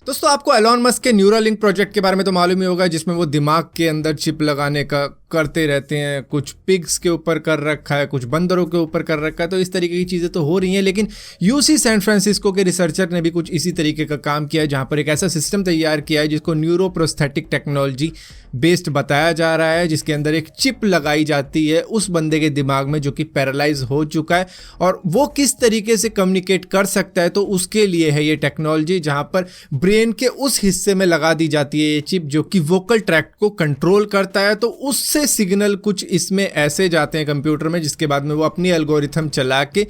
दोस्तों आपको Elon Musk के न्यूरालिंक प्रोजेक्ट के बारे में तो मालूम ही होगा, जिसमें वो दिमाग के अंदर चिप लगाने का करते रहते हैं। कुछ पिग्स के ऊपर कर रखा है, कुछ बंदरों के ऊपर कर रखा है, तो इस तरीके की चीज़ें तो हो रही हैं। लेकिन यूसी सैन फ्रांसिस्को के रिसर्चर ने भी कुछ इसी तरीके का काम किया है, जहाँ पर एक ऐसा सिस्टम तैयार किया है जिसको न्यूरोप्रोस्थेटिक टेक्नोलॉजी बेस्ड बताया जा रहा है, जिसके अंदर एक चिप लगाई जाती है उस बंदे के दिमाग में जो कि पैरालाइज हो चुका है, और वो किस तरीके से कम्युनिकेट कर सकता है। तो उसके लिए है ये टेक्नोलॉजी, जहाँ पर ब्रेन के उस हिस्से में लगा दी जाती है ये चिप जो कि वोकल ट्रैक्ट को कंट्रोल करता है। तो उससे सिग्नल कुछ इसमें ऐसे जाते हैं कंप्यूटर में, जिसके बाद में वो अपनी एल्गोरिथम चला के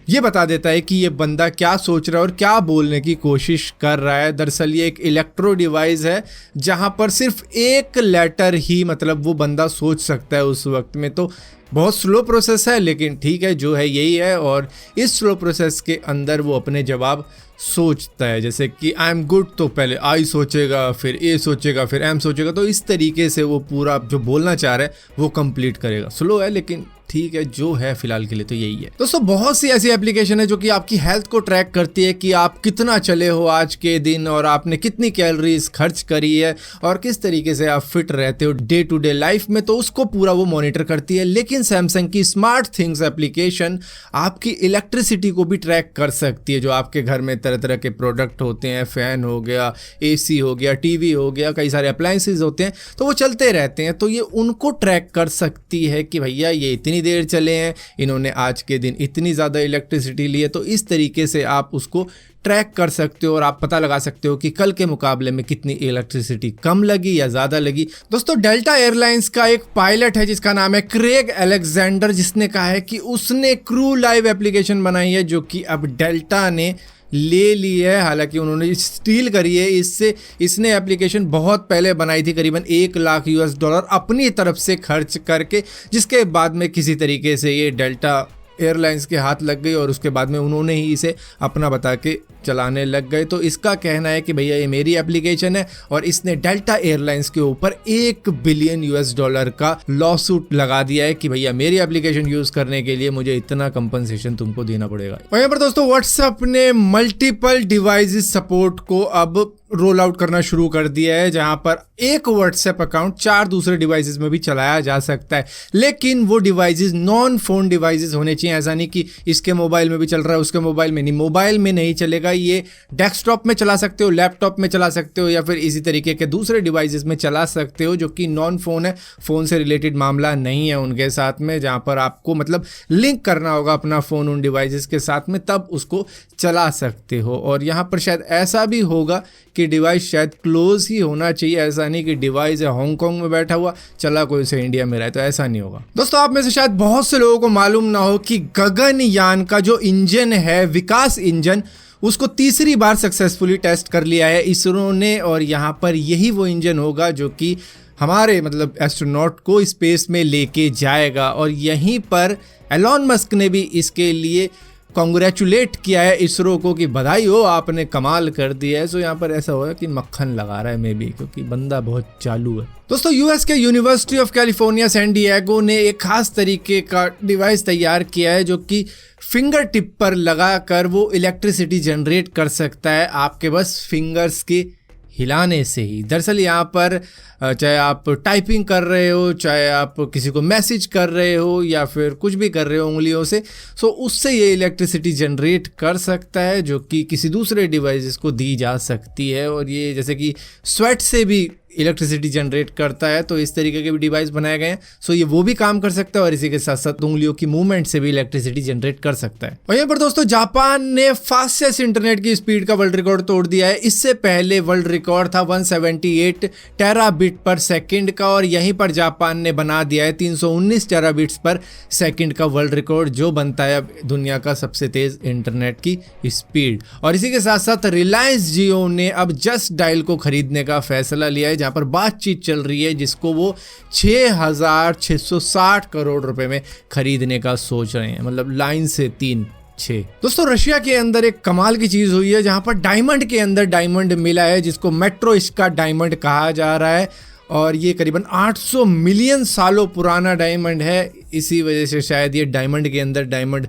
ये बता देता है कि ये बंदा क्या सोच रहा है और क्या बोलने की कोशिश कर रहा है। दरअसल ये एक इलेक्ट्रो डिवाइस है जहां पर सिर्फ एक लेटर ही मतलब वो बंदा सोच सकता है उस वक्त में। तो बहुत स्लो प्रोसेस है, लेकिन ठीक है, जो है यही है। और इस स्लो प्रोसेस के अंदर वो अपने जवाब सोचता है, जैसे कि आई एम गुड, तो पहले आई सोचेगा, फिर ए सोचेगा, फिर एम सोचेगा। तो इस तरीके से वो पूरा जो बोलना चाह रहा है वो कंप्लीट करेगा। स्लो है लेकिन ठीक है, जो है फिलहाल के लिए तो यही है। दोस्तों बहुत सी ऐसी एप्लीकेशन है जो कि आपकी हेल्थ को ट्रैक करती है कि आप कितना चले हो आज के दिन, और आपने कितनी कैलोरीज खर्च करी है, और किस तरीके से आप फिट रहते हो डे टू डे लाइफ में। तो उसको पूरा वो मॉनिटर करती है। लेकिन सैमसंग की स्मार्ट थिंग्स एप्लीकेशन आपकी इलेक्ट्रिसिटी को भी ट्रैक कर सकती है। जो आपके घर में तरह तरह के प्रोडक्ट होते हैं, फैन हो गया, एसी हो गया, टीवी हो गया, कई सारे अप्लायंसेज होते हैं, तो वो चलते रहते हैं। तो ये उनको ट्रैक कर सकती है कि भैया ये इतनी देर चले हैं, इन्होंने आज के दिन इतनी ज़्यादा इलेक्ट्रिसिटी ली है। तो इस तरीके से आप उसको ट्रैक कर सकते हो और आप पता लगा सकते हो कि कल के मुकाबले में कितनी इलेक्ट्रिसिटी कम लगी या ज़्यादा लगी। दोस्तों डेल्टा एयरलाइंस का एक पायलट है जिसका नाम है क्रेग अलेक्जेंडर, जिसने कहा है कि उसने क्रू लाइव एप्लीकेशन बनाई है जो कि अब डेल्टा ने ले ली है। हालांकि उन्होंने स्टील करी है इससे। इसने एप्लीकेशन बहुत पहले बनाई थी, करीबन $1 लाख अपनी तरफ से खर्च करके, जिसके बाद में किसी तरीके से ये डेल्टा एयरलाइंस के हाथ लग गई और उसके बाद में उन्होंने ही इसे अपना बता के चलाने लग गए। तो इसका कहना है कि भैया ये मेरी एप्लीकेशन है, और इसने डेल्टा एयरलाइंस के ऊपर $1 बिलियन का लॉ सूट लगा दिया है कि भैया मेरी एप्लीकेशन यूज करने के लिए मुझे इतना कंपनसेशन तुमको देना पड़ेगा। वहीं पर दोस्तों व्हाट्सएप ने मल्टीपल डिवाइसेस सपोर्ट को अब रोल आउट करना शुरू कर दिया है, जहां पर एक व्हाट्सएप अकाउंट 4 दूसरे डिवाइसेस में भी चलाया जा सकता है। लेकिन वो डिवाइसेस नॉन फोन डिवाइसेस होने चाहिए। ऐसा नहीं कि इसके मोबाइल में भी चल रहा है उसके मोबाइल में नहीं, मोबाइल में नहीं चलेगा। ये डेस्कटॉप में चला सकते हो, लैपटॉप में चला सकते हो, या फिर इसी तरीके के दूसरे डिवाइसेस में चला सकते हो जो कि नॉन फोन है, फोन से रिलेटेड मामला नहीं है उनके साथ में, जहां पर आपको मतलब लिंक करना होगा अपना फोन उन डिवाइसेस के साथ में, तब उसको चला सकते हो। और यहाँ पर शायद ऐसा भी होगा कि डिवाइस शायद क्लोज ही होना चाहिए। ऐसा नहीं कि डिवाइस है हांगकांग में बैठा हुआ, चला कोई से इंडिया में रहा है, तो ऐसा नहीं होगा। दोस्तों आप में से शायद बहुत से लोगों को मालूम ना हो कि गगनयान का जो इंजन है, विकास इंजन, उसको तीसरी बार सक्सेसफुली टेस्ट कर लिया है इसरो ने। और यहाँ पर यही वो इंजन होगा जो कि हमारे मतलब एस्ट्रोनॉट को स्पेस में लेके जाएगा। और यहीं पर एलॉन मस्क ने भी इसके लिए कॉन्ग्रेचुलेट किया है इसरो को कि बधाई हो, आपने कमाल कर दिया है। सो यहाँ पर ऐसा होगा कि मक्खन लगा रहा है मे बी, क्योंकि बंदा बहुत चालू है। दोस्तों यूएस के university of California San Diego ने एक खास तरीके का डिवाइस तैयार किया है जो कि फिंगर टिप पर लगाकर वो इलेक्ट्रिसिटी जनरेट कर सकता है आपके बस फिंगर्स के हिलाने से ही। दरअसल यहाँ पर चाहे आप टाइपिंग कर रहे हो, चाहे आप किसी को मैसेज कर रहे हो, या फिर कुछ भी कर रहे हो उंगलियों से, सो उससे ये इलेक्ट्रिसिटी जनरेट कर सकता है जो कि किसी दूसरे डिवाइस को दी जा सकती है। और ये जैसे कि स्वेट से भी इलेक्ट्रिसिटी जनरेट करता है, तो इस तरीके के भी डिवाइस बनाए गए हैं। सो ये वो भी काम कर सकता है और इसी के साथ साथ उंगलियों की मूवमेंट से भी इलेक्ट्रिसिटी जनरेट कर सकता है। और यहाँ पर दोस्तों जापान ने फास्टेस्ट इंटरनेट की स्पीड का वर्ल्ड रिकॉर्ड तोड़ दिया है। इससे पहले वर्ल्ड रिकॉर्ड था 178 टेराबिट पर सेकंड का, और यहीं पर जापान ने बना दिया है 319 टेराबिट्स पर सेकंड का वर्ल्ड रिकॉर्ड, जो बनता है अब दुनिया का सबसे तेज इंटरनेट की स्पीड। और इसी के साथ साथ रिलायंस जियो ने अब जस्ट डायल को खरीदने का फैसला लिया है, जहां पर बातचीत चल रही है, जिसको वो 6,660 करोड़ रुपए में खरीदने का सोच रहे हैं, मतलब लाइन से 3-6। दोस्तों रशिया के अंदर एक कमाल की चीज हुई है, जहां पर डायमंड के अंदर डायमंड मिला है, जिसको मेट्रोइश्का डायमंड कहा जा रहा है। और ये करीबन 800 मिलियन सालों पुराना डायमंड है। इसी वजह से शायद ये डायमंड के अंदर डायमंड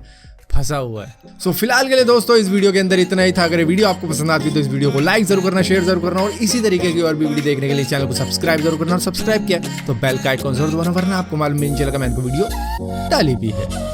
फंसा हुआ है। सो फिलहाल के लिए दोस्तों इस वीडियो के अंदर इतना ही था। अगर ये वीडियो आपको पसंद आती है तो इस वीडियो को लाइक जरूर करना, शेयर जरूर करना और इसी तरीके की और भी वीडियो देखने के लिए चैनल को सब्सक्राइब जरूर करना। और सब्सक्राइब किया तो बेल का आइकॉन जरूर दबाना, वरना आपको मालूम नहीं चलेगा मैंने वीडियो डाली भी है।